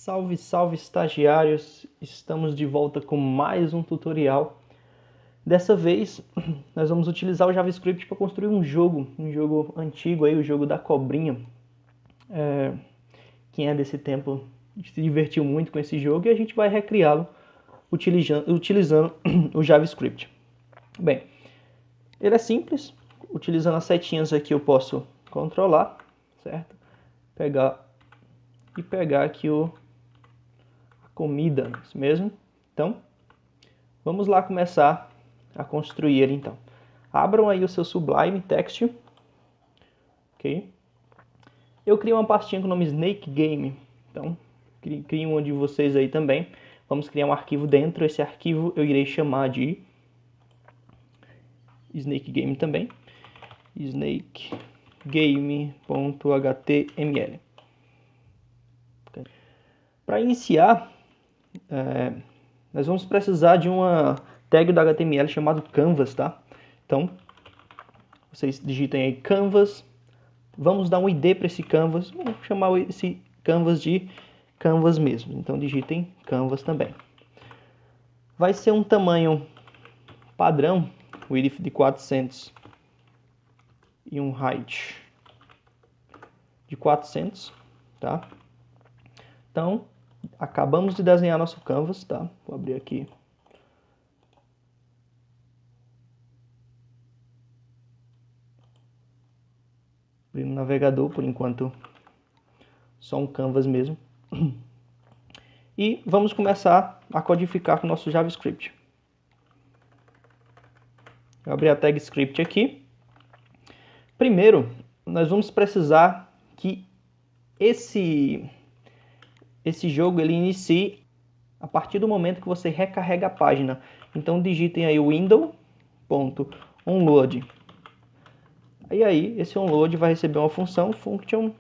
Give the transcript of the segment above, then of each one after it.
Salve, salve estagiários! Estamos de volta com mais um tutorial. Dessa vez, nós vamos utilizar o JavaScript para construir um jogo antigo, aí, o jogo da cobrinha. Quem é desse tempo se divertiu muito com esse jogo e a gente vai recriá-lo utilizando o JavaScript. Bem, ele é simples, utilizando as setinhas aqui eu posso controlar, certo? Pegar aqui a comida, isso mesmo. Então, vamos lá começar a construir ele então. Abram aí o seu Sublime Text, ok? Eu criei uma pastinha com o nome Snake Game, então crie uma de vocês aí também. Vamos criar um arquivo dentro, esse arquivo eu irei chamar de Snake Game também, snakegame.html. Okay. Para iniciar, nós vamos precisar de uma tag do HTML chamado canvas, tá? Então, vocês digitem aí canvas, vamos dar um ID para esse canvas, vamos chamar esse canvas de canvas mesmo, então digitem canvas também. Vai ser um tamanho padrão, width de 400 e um height de 400, tá? Então, acabamos de desenhar nosso canvas, tá? Vou abrir aqui. Abrir no navegador, por enquanto, só um canvas mesmo. E vamos começar a codificar com o nosso JavaScript. Eu abri a tag script aqui. Primeiro, nós vamos precisar que esse jogo ele inicie a partir do momento que você recarrega a página. Então digitem aí window.onload. E aí esse onload vai receber uma função function.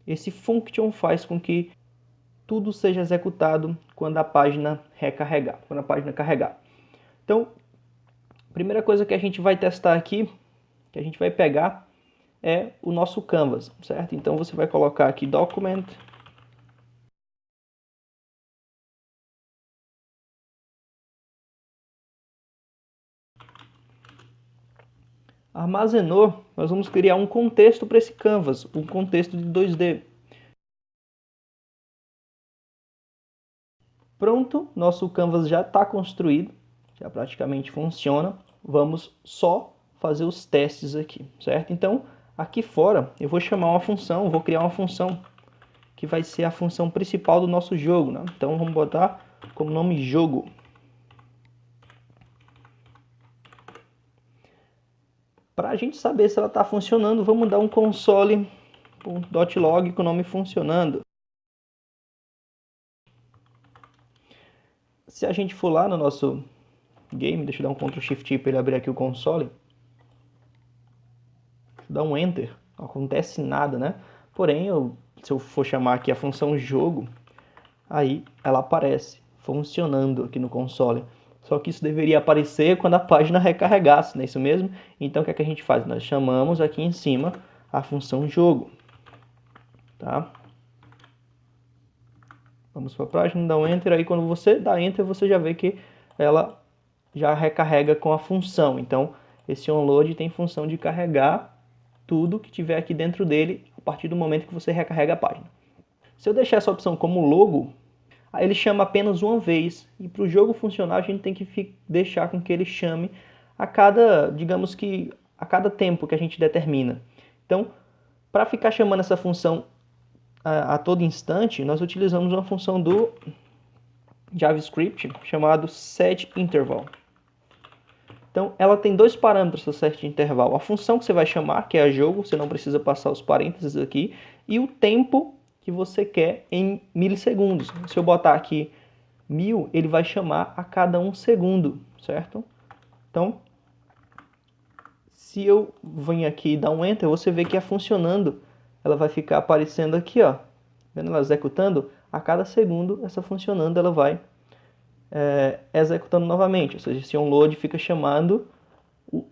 Esse function faz com que tudo seja executado quando a página recarregar, quando a página carregar. Então, a primeira coisa que a gente vai testar aqui, que a gente vai pegar, é o nosso canvas, certo? Então você vai colocar aqui document armazenou, nós vamos criar um contexto para esse canvas, um contexto de 2D. Pronto, nosso canvas já está construído, já praticamente funciona. Vamos só fazer os testes aqui, certo? Então, aqui fora, eu vou chamar uma função, vou criar uma função que vai ser a função principal do nosso jogo, né? Então, vamos botar como nome jogo. Para a gente saber se ela está funcionando, vamos dar um console.log com o nome funcionando. Se a gente for lá no nosso game, deixa eu dar um Ctrl Shift para ele abrir aqui o console. Deixa eu dar um Enter, não acontece nada, né? Porém, se eu for chamar aqui a função jogo, aí ela aparece funcionando aqui no console. Só que isso deveria aparecer quando a página recarregasse, não é isso mesmo? Então o que é que a gente faz? Nós chamamos aqui em cima a função jogo. Tá? Vamos para a página, dá um Enter, aí quando você dá Enter, você já vê que ela já recarrega com a função. Então esse onload tem função de carregar tudo que tiver aqui dentro dele a partir do momento que você recarrega a página. Se eu deixar essa opção como logo, aí ele chama apenas uma vez, e para o jogo funcionar a gente tem que deixar com que ele chame a cada, digamos que, a cada tempo que a gente determina. Então, para ficar chamando essa função a todo instante, nós utilizamos uma função do JavaScript chamado setInterval. Então, ela tem dois parâmetros para setInterval. A função que você vai chamar, que é a jogo, você não precisa passar os parênteses aqui, e o tempo que você quer em milissegundos. Se eu botar aqui 1000, ele vai chamar a cada 1 segundo, certo? Então, se eu venho aqui e dar um Enter, você vê que é funcionando. Ela vai ficar aparecendo aqui, ó. Vendo ela executando? A cada segundo, essa funcionando, ela vai executando novamente. Ou seja, esse onload fica chamando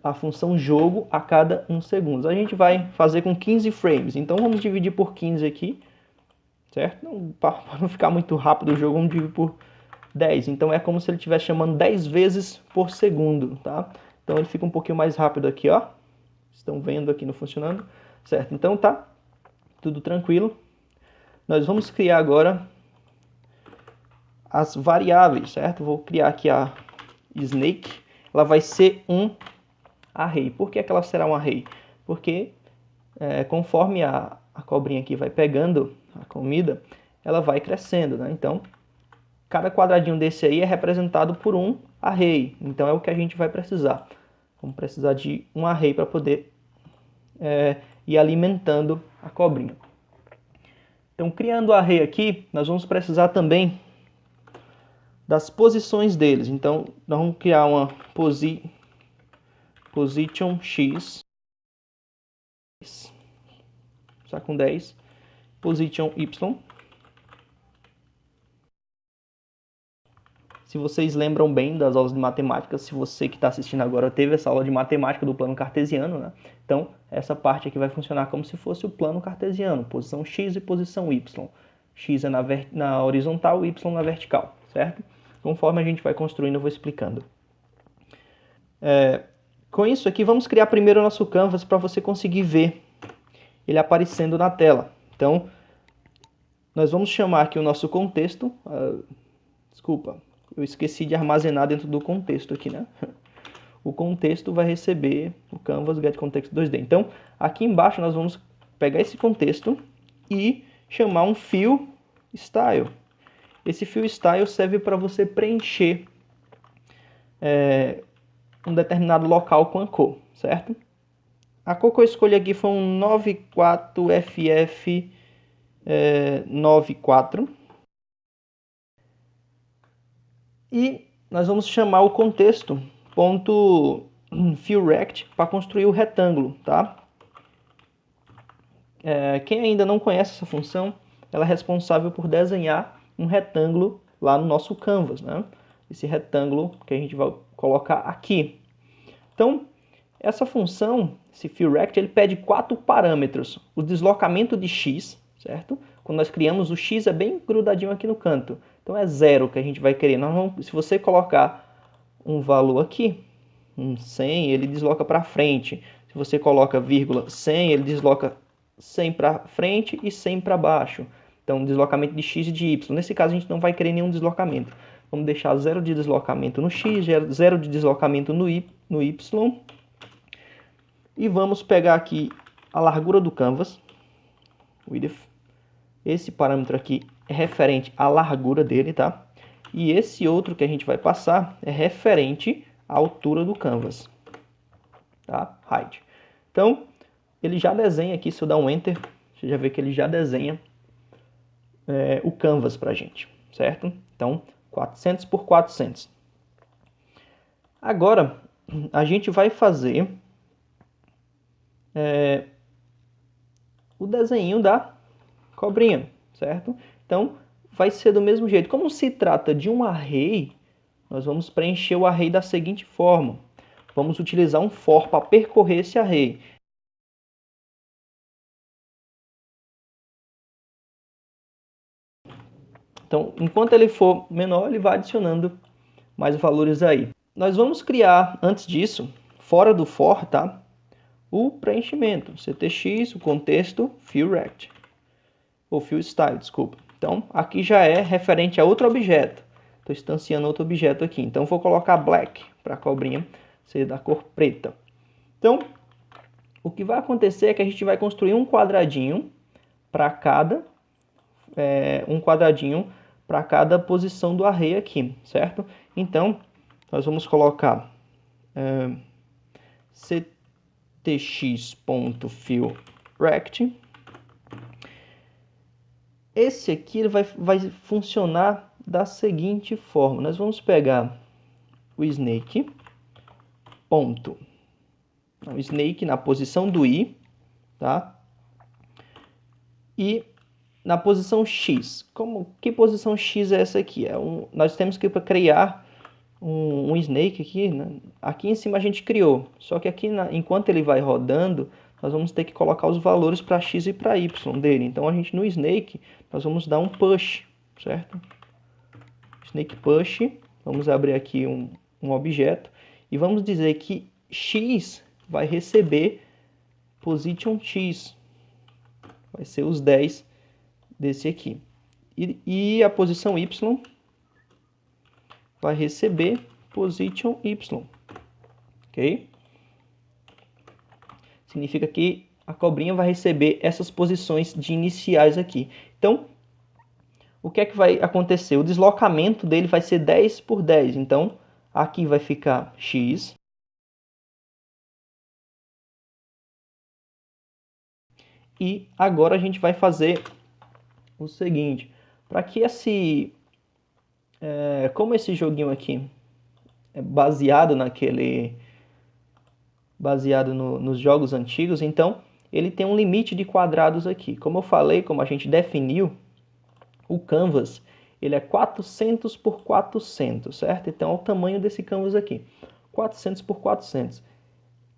a função jogo a cada 1 segundo. A gente vai fazer com 15 frames, então vamos dividir por 15 aqui, certo? Para não ficar muito rápido o jogo, vamos dividir por 10. Então é como se ele estivesse chamando 10 vezes por segundo, tá? Então ele fica um pouquinho mais rápido aqui, ó. Estão vendo aqui no funcionando, certo? Então tá tudo tranquilo. Nós vamos criar agora as variáveis, certo? Vou criar aqui a snake, ela vai ser um array. Por que ela será um array? Porque conforme a cobrinha aqui vai pegando a comida, ela vai crescendo, né? Então, cada quadradinho desse aí é representado por um array. Então, é o que a gente vai precisar. Vamos precisar de um array para poder ir alimentando a cobrinha. Então, criando o array aqui, nós vamos precisar também das posições deles. Então, nós vamos criar uma position x, está com 10, position y. Se vocês lembram bem das aulas de matemática, se você que está assistindo agora teve essa aula de matemática do plano cartesiano, né? Então, essa parte aqui vai funcionar como se fosse o plano cartesiano, posição x e posição y. X é na horizontal, y na vertical, certo? Conforme a gente vai construindo, eu vou explicando. Com isso aqui, vamos criar primeiro o nosso canvas para você conseguir ver ele aparecendo na tela. Então, nós vamos chamar aqui o nosso contexto. Desculpa, eu esqueci de armazenar dentro do contexto aqui, né? O contexto vai receber o canvas getContext 2D. Então, aqui embaixo nós vamos pegar esse contexto e chamar um fill style. Esse fill style serve para você preencher um determinado local com a cor, certo? A cor que eu escolhi aqui foi um 94FF94. E nós vamos chamar o contexto .fillRect para construir o retângulo, tá? Quem ainda não conhece essa função, ela é responsável por desenhar um retângulo lá no nosso canvas, né? Esse retângulo que a gente vai colocar aqui. Então, essa função, esse fillRect, ele pede 4 parâmetros. O deslocamento de x, certo? Quando nós criamos, o x é bem grudadinho aqui no canto. Então é 0 que a gente vai querer. Se você colocar um valor aqui, um 100, ele desloca para frente. Se você coloca vírgula 100, ele desloca 100 para frente e 100 para baixo. Então, deslocamento de x e de y. Nesse caso, a gente não vai querer nenhum deslocamento. Vamos deixar 0 de deslocamento no x, 0 de deslocamento no y. E vamos pegar aqui a largura do canvas, width. Esse parâmetro aqui é referente à largura dele, tá? E esse outro que a gente vai passar é referente à altura do canvas, tá? Height. Então, ele já desenha aqui, se eu dar um Enter, você já vê que ele já desenha o canvas pra gente, certo? Então, 400 por 400. Agora, a gente vai fazer o desenho da cobrinha, certo? Então, vai ser do mesmo jeito. Como se trata de um array, nós vamos preencher o array da seguinte forma. Vamos utilizar um for para percorrer esse array. Então, enquanto ele for menor, ele vai adicionando mais valores aí. Nós vamos criar, antes disso, fora do for, tá? O preenchimento, ctx, o contexto, fillRect, ou fillStyle, desculpa. Então, aqui já é referente a outro objeto. Estou instanciando outro objeto aqui. Então, vou colocar black para a cobrinha ser da cor preta. Então, o que vai acontecer é que a gente vai construir um quadradinho para cada posição do array aqui, certo? Então, nós vamos colocar ctx.fillRect. Esse aqui ele vai funcionar da seguinte forma. Nós vamos pegar o snake, o snake na posição do i, tá? E na posição x. Que posição x é essa aqui? Nós temos que criar um snake aqui, né? Aqui em cima a gente criou, só que aqui, enquanto ele vai rodando, nós vamos ter que colocar os valores para x e para y dele. Então a gente no snake, nós vamos dar um push, certo? Snake push, vamos abrir aqui um objeto e vamos dizer que x vai receber position x, vai ser os 10 desse aqui. E a posição y vai receber position y, ok? Significa que a cobrinha vai receber essas posições de iniciais aqui. Então, o que é que vai acontecer? O deslocamento dele vai ser 10 por 10. Então, aqui vai ficar x. E agora a gente vai fazer o seguinte. Para que como esse joguinho aqui é baseado nos jogos antigos, então ele tem um limite de quadrados aqui. Como eu falei, como a gente definiu, o canvas ele é 400 por 400, certo? Então é o tamanho desse canvas aqui, 400 por 400.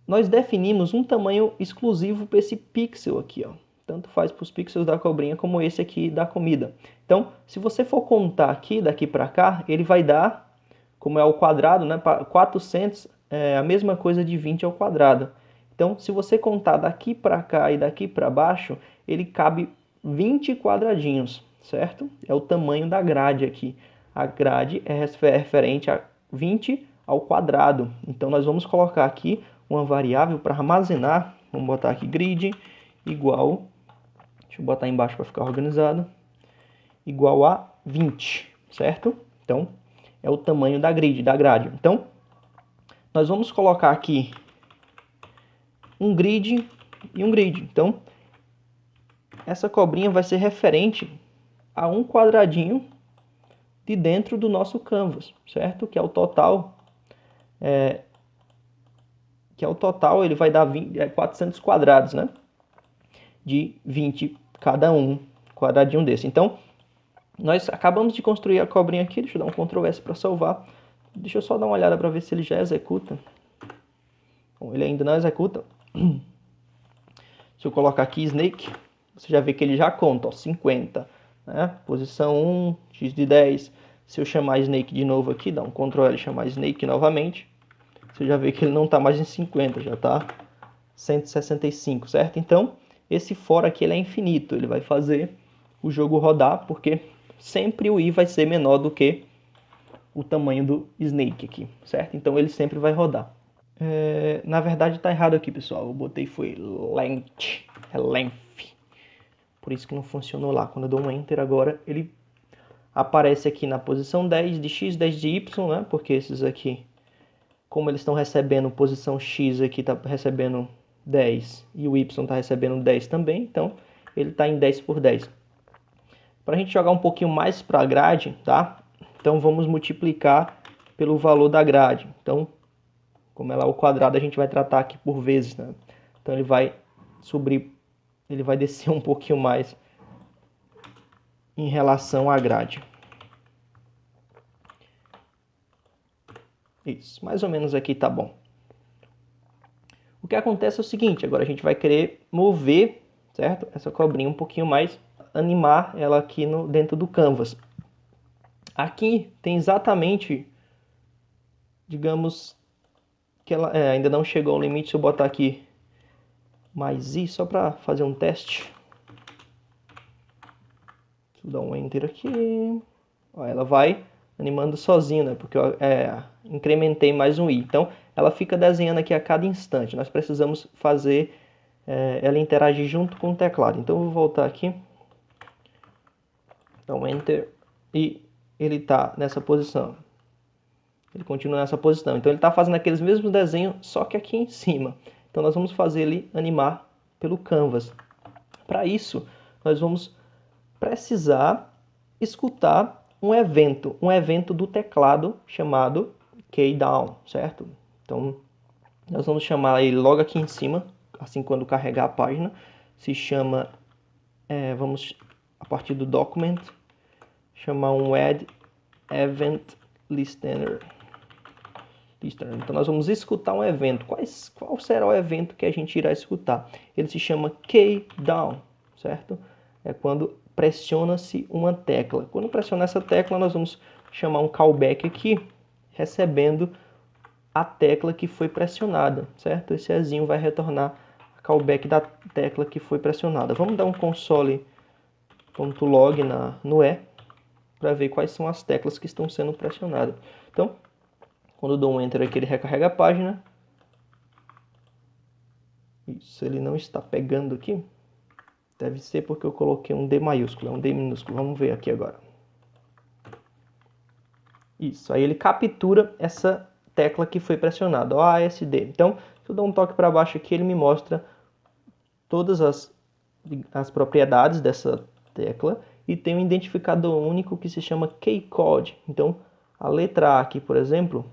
Nós definimos um tamanho exclusivo para esse pixel aqui, ó. Tanto faz para os pixels da cobrinha como esse aqui da comida. Então, se você for contar aqui, daqui para cá, ele vai dar, como é ao quadrado, né? 400 é a mesma coisa de 20 ao quadrado. Então, se você contar daqui para cá e daqui para baixo, ele cabe 20 quadradinhos, certo? É o tamanho da grade aqui. A grade é referente a 20 ao quadrado. Então, nós vamos colocar aqui uma variável para armazenar. Vamos botar aqui grid igual, deixa eu botar embaixo para ficar organizado, igual a 20, certo? Então, é o tamanho da grade. Então, nós vamos colocar aqui um grid e um grid. Então, essa cobrinha vai ser referente a um quadradinho de dentro do nosso canvas, certo? Que é o total, ele vai dar 400 quadrados, né? De 20 cada um, quadradinho desse. Então, nós acabamos de construir a cobrinha aqui. Deixa eu dar um Ctrl S para salvar. Deixa eu só dar uma olhada para ver se ele já executa. Bom, ele ainda não executa. Se eu colocar aqui Snake, você já vê que ele já conta, ó, 50. Né? Posição 1, x de 10. Se eu chamar Snake de novo aqui, dá um Ctrl L e chamar Snake novamente, você já vê que ele não está mais em 50, já está 165, certo? Então, esse for aqui ele é infinito, ele vai fazer o jogo rodar, porque sempre o i vai ser menor do que o tamanho do Snake aqui, certo? Então ele sempre vai rodar. Na verdade está errado aqui, pessoal. Eu botei foi length, é length. Por isso que não funcionou lá. Quando eu dou um Enter agora, ele aparece aqui na posição 10 de x, 10 de y, né? Porque esses aqui, como eles estão recebendo posição x aqui, está recebendo 10 e o y está recebendo 10 também, então ele está em 10 por 10. Para a gente jogar um pouquinho mais para a grade, tá? Então vamos multiplicar pelo valor da grade. Então, como ela é ao quadrado, a gente vai tratar aqui por vezes, né? Então ele vai subir, ele vai descer um pouquinho mais em relação à grade. Isso, mais ou menos aqui tá bom. O que acontece é o seguinte, agora a gente vai querer mover, certo? Essa cobrinha um pouquinho mais, animar ela aqui dentro do canvas. Aqui tem exatamente, digamos, que ela ainda não chegou ao limite. Se eu botar aqui mais i, só para fazer um teste. Deixa eu dar um Enter aqui. Ó, ela vai animando sozinha, né? Porque eu incrementei mais um i. Então, ela fica desenhando aqui a cada instante. Nós precisamos fazer ela interagir junto com o teclado. Então, eu vou voltar aqui. Então, Enter. E ele está nessa posição. Ele continua nessa posição. Então, ele está fazendo aqueles mesmos desenhos, só que aqui em cima. Então, nós vamos fazer ele animar pelo canvas. Para isso, nós vamos precisar escutar um evento do teclado chamado keydown, certo? Então, nós vamos chamar ele logo aqui em cima, assim quando carregar a página. Se chama, vamos, a partir do document, chamar um add event listener. listener. Então nós vamos escutar um evento. Qual será o evento que a gente irá escutar? Ele se chama key down, certo? É quando pressiona-se uma tecla. Quando pressiona essa tecla, nós vamos chamar um callback aqui, recebendo a tecla que foi pressionada, certo? Esse Ezinho vai retornar a callback da tecla que foi pressionada. Vamos dar um console.log no E para ver quais são as teclas que estão sendo pressionadas. Então, quando eu dou um Enter aqui, ele recarrega a página. Isso, ele não está pegando aqui. Deve ser porque eu coloquei um D maiúsculo, é um D minúsculo. Vamos ver aqui agora. Isso, aí ele captura essa tecla que foi pressionada, o ASD. Então, se eu dar um toque para baixo aqui, ele me mostra todas as propriedades dessa tecla e tem um identificador único que se chama keycode. Então, a letra A aqui, por exemplo,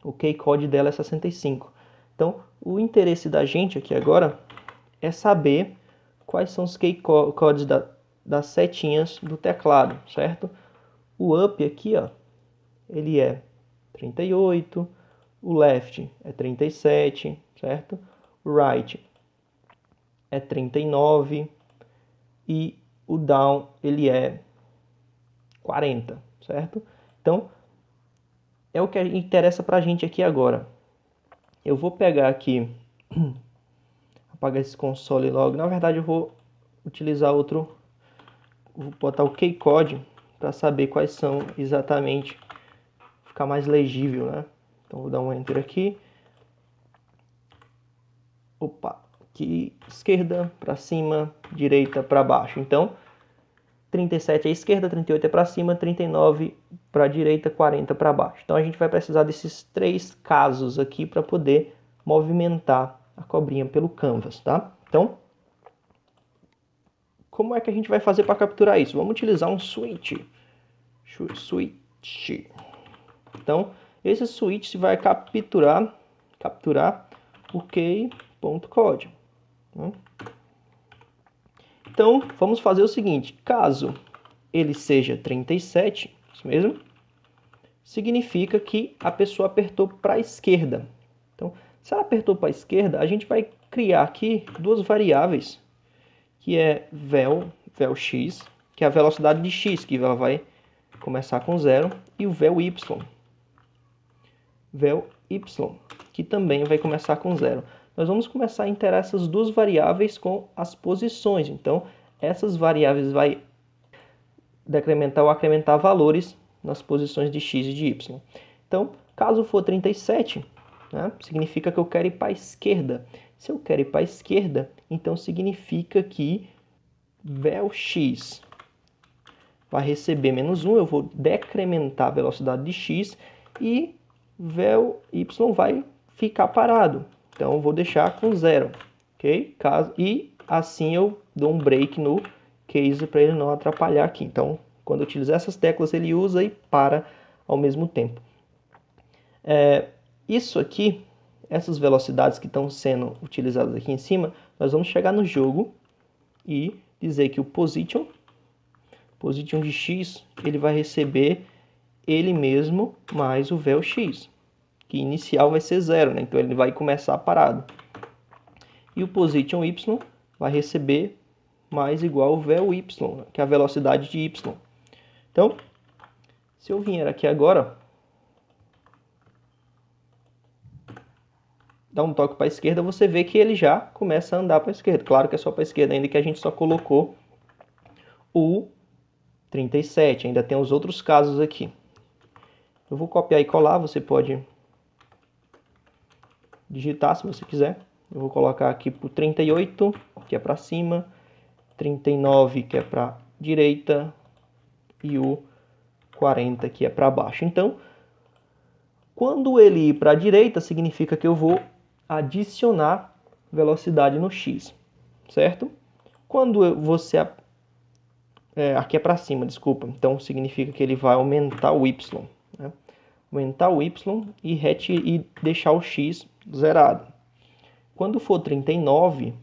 o keycode dela é 65. Então, o interesse da gente aqui agora é saber quais são os keycodes das setinhas do teclado, certo? O up aqui, ó, ele é 38, o left é 37, certo? O right é 39 e o down ele é 40, certo? Então, é o que interessa pra gente aqui agora. Eu vou pegar aqui, apagar esse console logo. Na verdade, eu vou utilizar outro, vou botar o keycode para saber quais são exatamente, ficar mais legível, né? Então, vou dar um enter aqui. Opa, aqui esquerda para cima, direita para baixo. Então, 37 é esquerda, 38 é para cima, 39 para a direita, 40 para baixo. Então a gente vai precisar desses três casos aqui para poder movimentar a cobrinha pelo canvas, tá? Então, como é que a gente vai fazer para capturar isso? Vamos utilizar um switch. Então, esse switch vai capturar o key.code. Então, vamos fazer o seguinte, caso ele seja 37, isso mesmo, significa que a pessoa apertou para a esquerda. Então, se ela apertou para a esquerda, a gente vai criar aqui duas variáveis, que é velx, que é a velocidade de x, que ela vai começar com 0, e o vely, que também vai começar com 0. Nós vamos começar a interar essas duas variáveis com as posições. Então, essas variáveis vai decrementar ou acrementar valores nas posições de x e de y. Então, caso for 37, né, significa que eu quero ir para a esquerda. Se eu quero ir para a esquerda, então significa que velx vai receber menos 1, eu vou decrementar a velocidade de x e vely vai ficar parado. Então, eu vou deixar com 0, ok? E assim eu dou um break no case para ele não atrapalhar aqui. Então, quando eu utilizar essas teclas, ele usa e para ao mesmo tempo. Isso aqui, essas velocidades que estão sendo utilizadas aqui em cima, nós vamos chegar no jogo e dizer que o position de x, ele vai receber ele mesmo mais o velx, que inicial vai ser 0, né? Então ele vai começar parado. E o position y vai receber mais igual o vely, que é a velocidade de y. Então, se eu vier aqui agora, dar um toque para a esquerda, você vê que ele já começa a andar para a esquerda. Claro que é só para a esquerda, ainda que a gente só colocou o 37. Ainda tem os outros casos aqui. Eu vou copiar e colar, você pode digitar se você quiser. Eu vou colocar aqui para o 38, que é para cima, 39, que é para direita, e o 40, que é para baixo. Então, quando ele ir para a direita, significa que eu vou adicionar velocidade no x, certo? Quando você... aqui é para cima, desculpa. Então, significa que ele vai aumentar o y, né? Aumentar o y e deixar o x zerado. Quando for 39,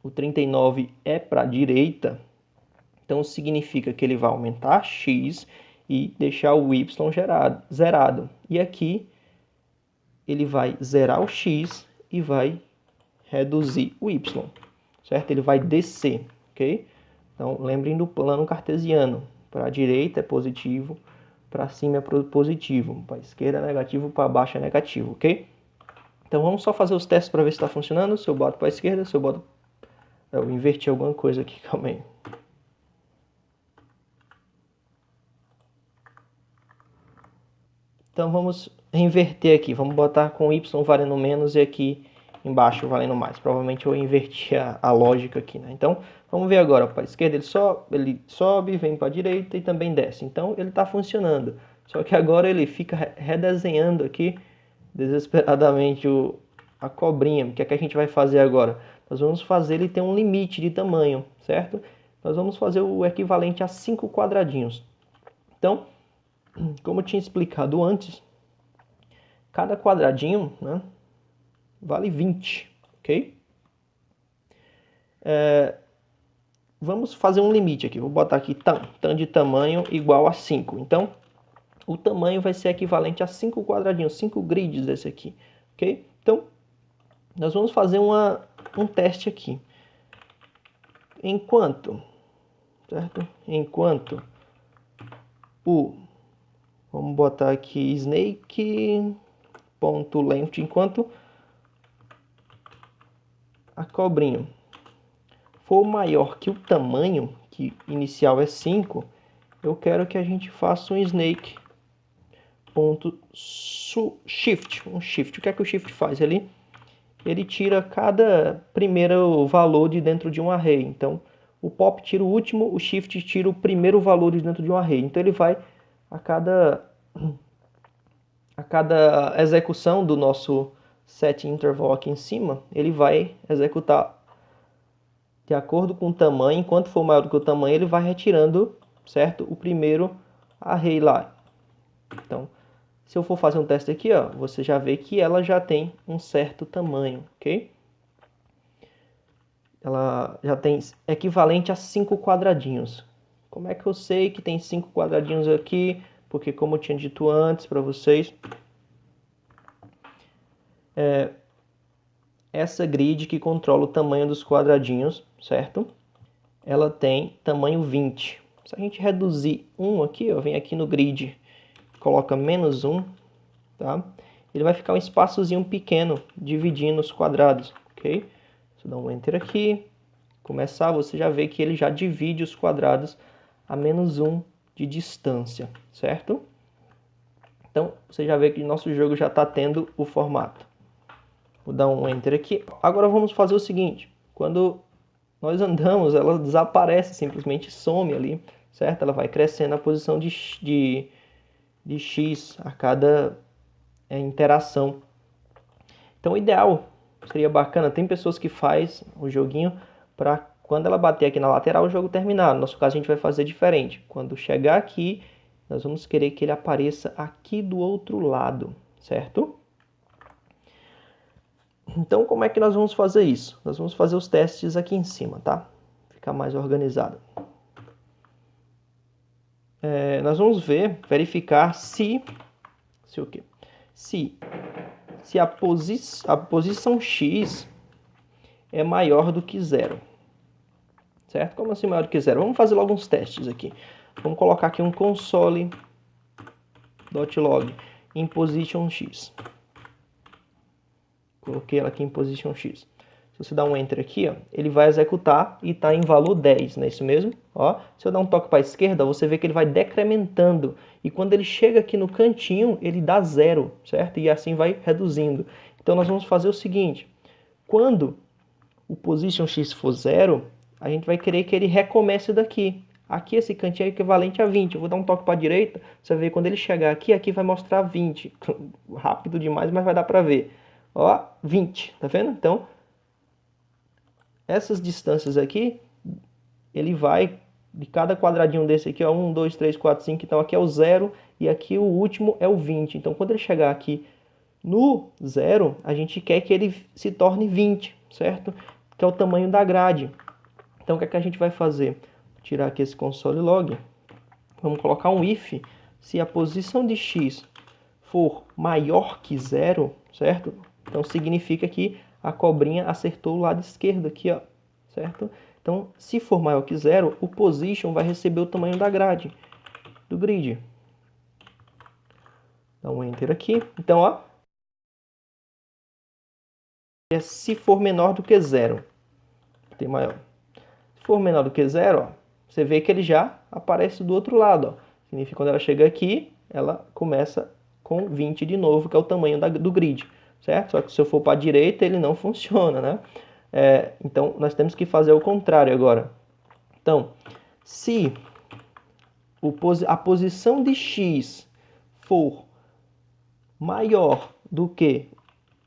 o 39 é para a direita, então significa que ele vai aumentar x e deixar o y zerado. E aqui ele vai zerar o x e vai reduzir o y, certo? Ele vai descer, ok? Então, lembrem do plano cartesiano. Para a direita é positivo, para cima é positivo, para a esquerda é negativo, para baixo é negativo, ok? Então, vamos só fazer os testes para ver se está funcionando. Se eu boto para a esquerda, se eu boto... Eu inverti alguma coisa aqui, calma aí. Então, vamos inverter aqui. Vamos botar com y valendo menos e aqui embaixo valendo mais. Provavelmente eu inverti a lógica aqui, né? Então, vamos ver agora. Para a esquerda ele sobe, vem para a direita e também desce. Então, ele está funcionando. Só que agora ele fica redesenhando aqui desesperadamente a cobrinha. O que é que a gente vai fazer agora? Nós vamos fazer ele ter um limite de tamanho, certo? Nós vamos fazer o equivalente a 5 quadradinhos. Então, como eu tinha explicado antes, cada quadradinho, né, vale 20, ok? Vamos fazer um limite aqui. Vou botar aqui tan de tamanho igual a 5. Então, o tamanho vai ser equivalente a 5 quadradinhos, 5 grids desse aqui, ok? Então, nós vamos fazer um teste aqui. Enquanto vamos botar aqui snake.length, enquanto a cobrinha for maior que o tamanho, que inicial é 5, eu quero que a gente faça um snake.shift. Um shift. O que é que o shift faz? Ele tira cada primeiro valor de dentro de um array. Então, o pop tira o último, o shift tira o primeiro valor de dentro de um array. Então, ele vai a cada execução do nosso set interval aqui em cima, ele vai executar de acordo com o tamanho. Enquanto for maior do que o tamanho, ele vai retirando, certo, o primeiro array lá. Então, se eu for fazer um teste aqui, ó, você já vê que ela já tem um certo tamanho, ok? Ela já tem equivalente a 5 quadradinhos. Como é que eu sei que tem 5 quadradinhos aqui? Porque, como eu tinha dito antes para vocês, essa grid que controla o tamanho dos quadradinhos, certo? Ela tem tamanho 20. Se a gente reduzir 1 aqui, ó, vem aqui no grid, coloca menos 1, tá? Ele vai ficar um espaçozinho pequeno, dividindo os quadrados, ok? Se eu dar um Enter aqui, começar, você já vê que ele já divide os quadrados a menos 1 de distância, certo? Então, você já vê que nosso jogo já está tendo o formato. Vou dar um Enter aqui. Agora vamos fazer o seguinte. Quando nós andamos, ela desaparece, simplesmente some ali, certo? Ela vai crescendo a posição de X a cada interação. Então, o ideal seria bacana. Tem pessoas que faz o joguinho para quando ela bater aqui na lateral, o jogo terminar. No nosso caso, a gente vai fazer diferente. Quando chegar aqui, nós vamos querer que ele apareça aqui do outro lado, certo? Então, como é que nós vamos fazer isso? Nós vamos fazer os testes aqui em cima, tá? Ficar mais organizado. Nós vamos verificar se o quê? Se a posição X é maior do que 0. Certo? Como assim maior do que 0? Vamos fazer logo uns testes aqui. Vamos colocar aqui um console.log em position X. Coloquei ela aqui em position X. Se você dar um Enter aqui, ó, ele vai executar e está em valor 10, não é isso mesmo? Ó, se eu dar um toque para a esquerda, você vê que ele vai decrementando. E quando ele chega aqui no cantinho, ele dá 0, certo? E assim vai reduzindo. Então nós vamos fazer o seguinte. Quando o position X for 0, a gente vai querer que ele recomece daqui. Aqui esse cantinho é equivalente a 20. Eu vou dar um toque para a direita, você vê que quando ele chegar aqui vai mostrar 20. Rápido demais, mas vai dar para ver. Ó, 20, tá vendo? Então, essas distâncias aqui, ele vai, de cada quadradinho desse aqui, ó, 1, 2, 3, 4, 5, então aqui é o 0 e aqui o último é o 20. Então, quando ele chegar aqui no 0, a gente quer que ele se torne 20, certo? Que é o tamanho da grade. Então, o que é que a gente vai fazer? Vou tirar aqui esse console log. Vamos colocar um if, se a posição de X for maior que 0, certo? Então significa que a cobrinha acertou o lado esquerdo aqui, ó, certo? Então, se for maior que 0, o position vai receber o tamanho da grade, do grid. Dá um enter aqui. Então, ó, se for menor do que 0, tem maior. Se for menor do que 0, ó, você vê que ele já aparece do outro lado, ó. Significa que quando ela chega aqui, ela começa com 20 de novo, que é o tamanho do grid, certo? Só que se eu for para a direita, ele não funciona, né? Então, nós temos que fazer o contrário agora. Então, se a posição de x for maior do que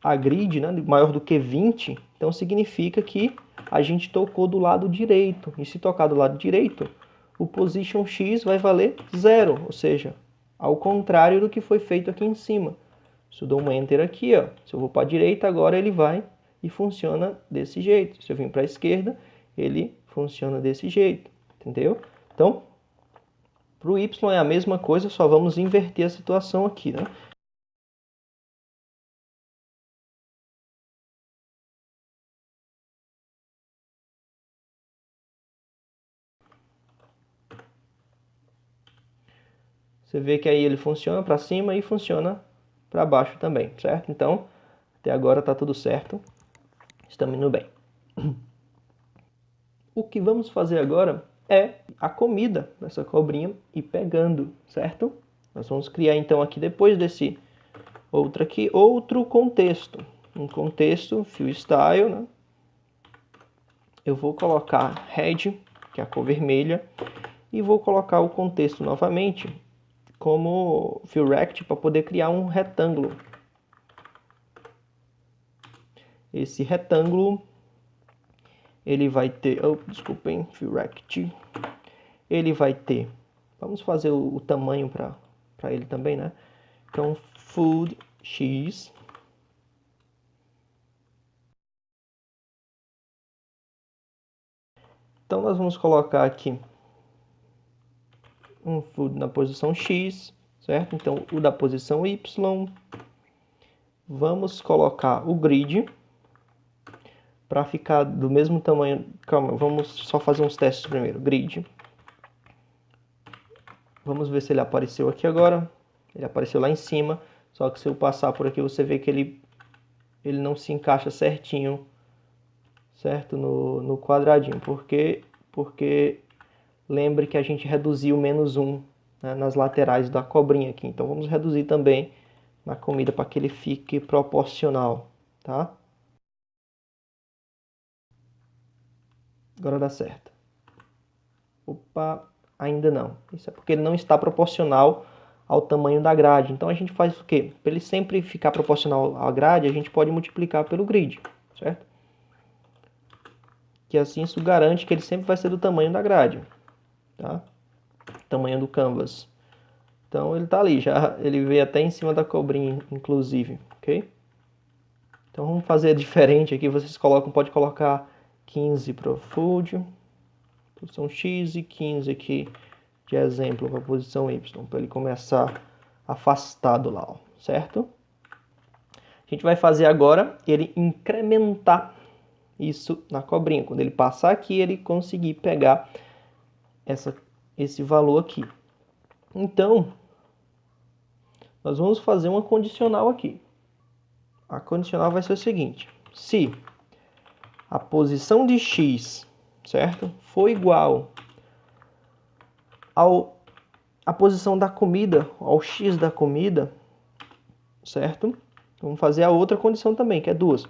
a grid, né, maior do que 20, então significa que a gente tocou do lado direito. E se tocar do lado direito, o position x vai valer 0, ou seja, ao contrário do que foi feito aqui em cima. Se eu dou um enter aqui, ó, se eu vou para a direita, agora ele vai e funciona desse jeito. Se eu vim para a esquerda, ele funciona desse jeito, entendeu? Então, para o y é a mesma coisa, só vamos inverter a situação aqui, né? Você vê que aí ele funciona para cima e funciona para baixo também, certo? Então, até agora está tudo certo. Estamos indo bem. O que vamos fazer agora é a comida dessa cobrinha e pegando, certo? Nós vamos criar então aqui depois desse outro contexto. Um contexto fill style, né? Eu vou colocar red, que é a cor vermelha, e vou colocar o contexto novamente como fill rect para poder criar um retângulo. Esse retângulo ele vai ter, desculpem, fill rect. Ele vai ter, vamos fazer o tamanho para ele também, né? Então, food x Então, nós vamos colocar aqui um food na posição x, certo? Então, o da posição y. Vamos colocar o grid para ficar do mesmo tamanho. Calma, vamos só fazer uns testes primeiro. Grid. Vamos ver se ele apareceu aqui agora. Ele apareceu lá em cima. Só que se eu passar por aqui, você vê que ele não se encaixa certinho, certo? No quadradinho. Porque lembre que a gente reduziu -1, né, nas laterais da cobrinha aqui. Então vamos reduzir também na comida para que ele fique proporcional, tá? Agora dá certo. Opa, ainda não. Isso é porque ele não está proporcional ao tamanho da grade. Então a gente faz o quê? Para ele sempre ficar proporcional à grade, a gente pode multiplicar pelo grid, certo? Que assim isso garante que ele sempre vai ser do tamanho da grade, tá? Tamanho do canvas. Então ele está ali, já ele veio até em cima da cobrinha, inclusive, ok? Então vamos fazer diferente aqui, vocês pode colocar 15 para o food, posição X, e 15 aqui de exemplo para a posição Y, para ele começar afastado lá, ó, certo? A gente vai fazer agora ele incrementar isso na cobrinha. Quando ele passar aqui, ele conseguir pegar esse valor aqui. Então, nós vamos fazer uma condicional aqui. A condicional vai ser o seguinte: se a posição de x, certo, for igual a posição da comida, ao x da comida, certo? Vamos fazer a outra condição também, que é duas.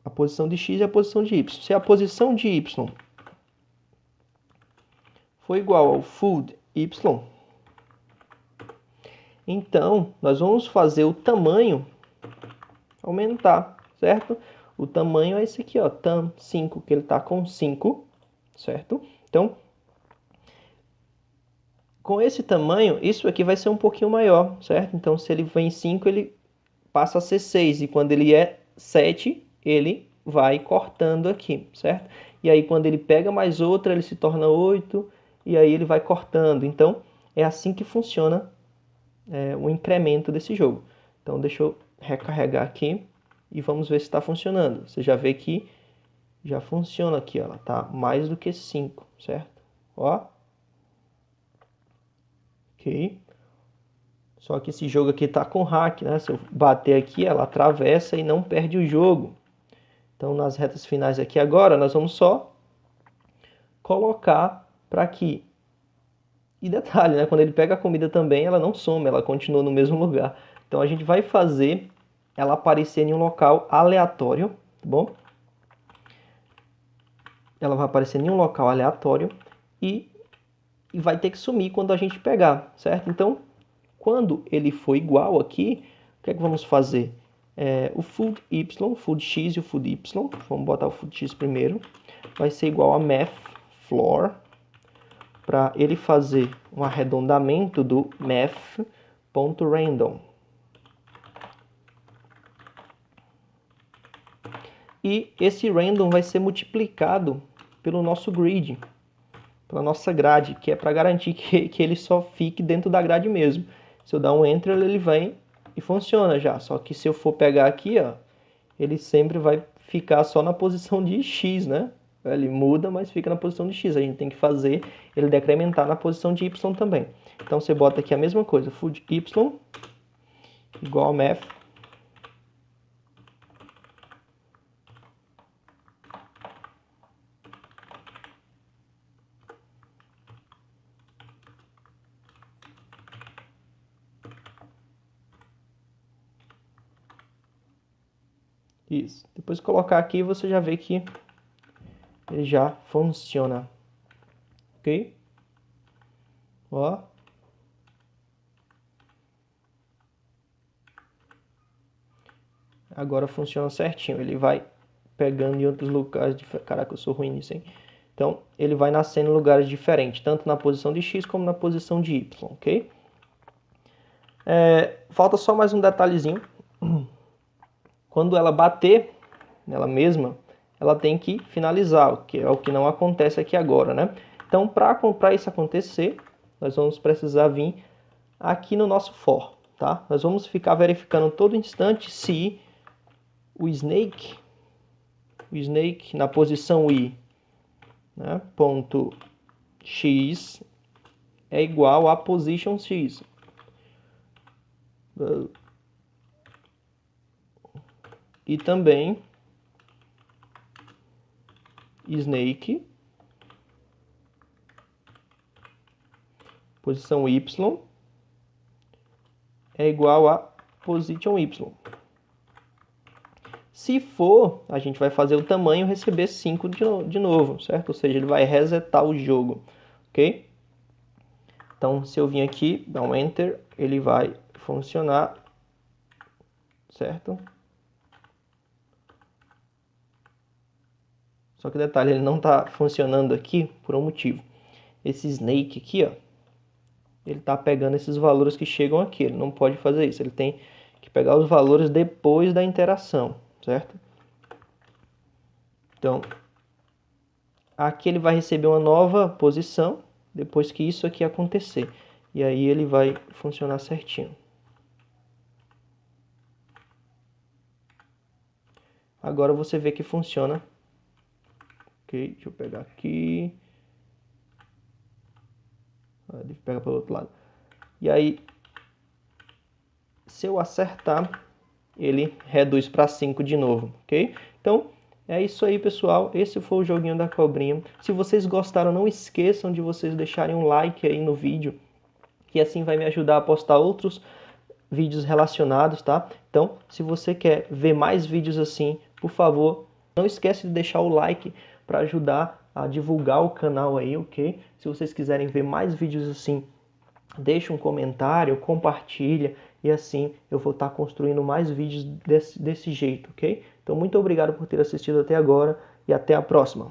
A posição de x e a posição de y. Se a posição de y for igual ao food y, então nós vamos fazer o tamanho aumentar, certo? O tamanho é esse aqui, ó, tam5, que ele está com 5, certo? Então, com esse tamanho, isso aqui vai ser um pouquinho maior, certo? Então, se ele vem 5, ele passa a ser 6. E quando ele é 7, ele vai cortando aqui, certo? E aí, quando ele pega mais outra, ele se torna 8. E aí, ele vai cortando. Então, é assim que funciona o incremento desse jogo. Então deixa eu recarregar aqui e vamos ver se está funcionando. Você já vê que já funciona aqui, ó, ela tá mais do que 5, certo? Ó. Ok. Só que esse jogo aqui tá com hack, né? Se eu bater aqui, ela atravessa e não perde o jogo. Então nas retas finais aqui agora, nós vamos só colocar para aqui. E detalhe, né? Quando ele pega a comida também, ela não some, ela continua no mesmo lugar. Então a gente vai fazer ela aparecer em um local aleatório, tá bom? Ela vai aparecer em um local aleatório e vai ter que sumir quando a gente pegar, certo? Então, quando ele for igual aqui, o que é que vamos fazer? O food y, food x e o food y, vamos botar o food x primeiro, vai ser igual a math floor, para ele fazer um arredondamento do math.random. E esse random vai ser multiplicado pelo nosso grid, pela nossa grade, que é para garantir que ele só fique dentro da grade mesmo. Se eu dar um Enter, ele vem e funciona já. Só que se eu for pegar aqui, ó, ele sempre vai ficar só na posição de X, né? Ele muda, mas fica na posição de X. A gente tem que fazer ele decrementar na posição de Y também. Então você bota aqui a mesma coisa, food Y igual a math. Isso. Depois de colocar aqui, você já vê que ele já funciona. Ok? Ó. Agora funciona certinho. Ele vai pegando em outros lugares. Caraca, eu sou ruim nisso, hein? Então, ele vai nascendo em lugares diferentes, tanto na posição de X como na posição de Y, ok? Falta só mais um detalhezinho. Quando ela bater nela mesma, ela tem que finalizar, o que é o que não acontece aqui agora, né? Então, para isso acontecer, nós vamos precisar vir aqui no nosso for, tá? Nós vamos ficar verificando todo instante se o snake na posição i, né, ponto x é igual a position x. E também snake posição y é igual a position y. Se for, a gente vai fazer o tamanho receber 5 de novo, certo? Ou seja, ele vai resetar o jogo, ok? Então, se eu vir aqui, dar um Enter, ele vai funcionar, certo? Só que detalhe, ele não está funcionando aqui por um motivo. Esse snake aqui, ó, ele está pegando esses valores que chegam aqui. Ele não pode fazer isso. Ele tem que pegar os valores depois da interação, certo? Então, aqui ele vai receber uma nova posição depois que isso aqui acontecer. E aí ele vai funcionar certinho. Agora você vê que funciona. Ok, deixa eu pegar aqui. Deixa eu pegar pelo outro lado. E aí, se eu acertar, ele reduz para 5 de novo, ok? Então, é isso aí, pessoal. Esse foi o joguinho da cobrinha. Se vocês gostaram, não esqueçam de vocês deixarem um like aí no vídeo, que assim vai me ajudar a postar outros vídeos relacionados, tá? Então, se você quer ver mais vídeos assim, por favor, não esquece de deixar o like para ajudar a divulgar o canal aí, ok? Se vocês quiserem ver mais vídeos assim, deixa um comentário, compartilha e assim eu vou estar construindo mais vídeos desse jeito, ok? Então, muito obrigado por ter assistido até agora e até a próxima.